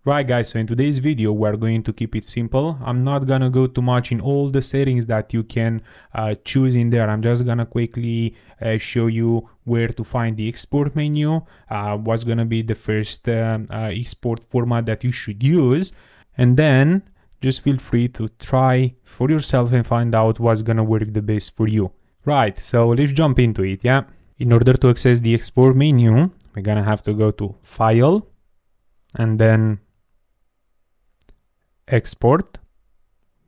Right guys, so in today's video we're going to keep it simple. I'm not gonna go too much in all the settings that you can choose in there. I'm just gonna quickly show you where to find the export menu, what's gonna be the first export format that you should use, and then just feel free to try for yourself and find out what's gonna work the best for you. Right, so let's jump into it, yeah? In order to access the export menu, we're gonna have to go to File, and then Export,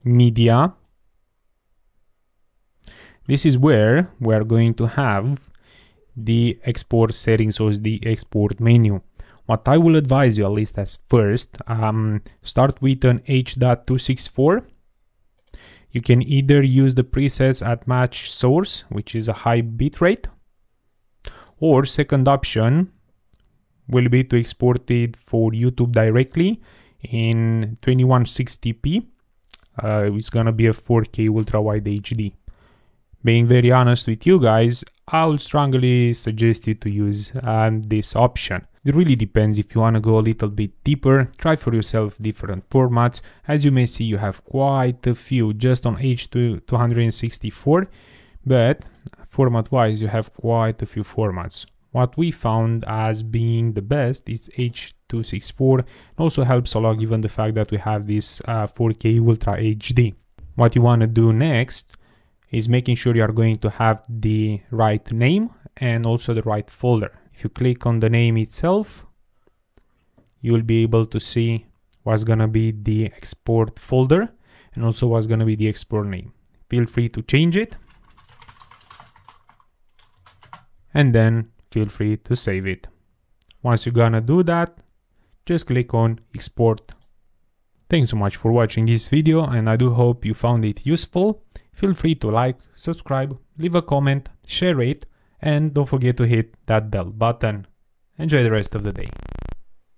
Media. This is where we're going to have the export settings, or the export menu. What I will advise you, at least as first, start with an H.264. You can either use the presets at match source, which is a high bitrate, or second option will be to export it for YouTube directly in 2160p. It's gonna be a 4K ultra wide HD. Being very honest with you guys, I would strongly suggest you to use this option. It really depends. If you want to go a little bit deeper, try for yourself different formats. As you may see, you have quite a few just on H264, but format wise you have quite a few formats. What we found as being the best is H.264. It also helps a lot given the fact that we have this 4K Ultra HD. What you want to do next is making sure you are going to have the right name and also the right folder. If you click on the name itself, you will be able to see what's going to be the export folder and also what's going to be the export name. Feel free to change it, and then feel free to save it. Once you're gonna do that, just click on export. Thanks so much for watching this video, and I do hope you found it useful. Feel free to like, subscribe, leave a comment, share it, and don't forget to hit that bell button. Enjoy the rest of the day.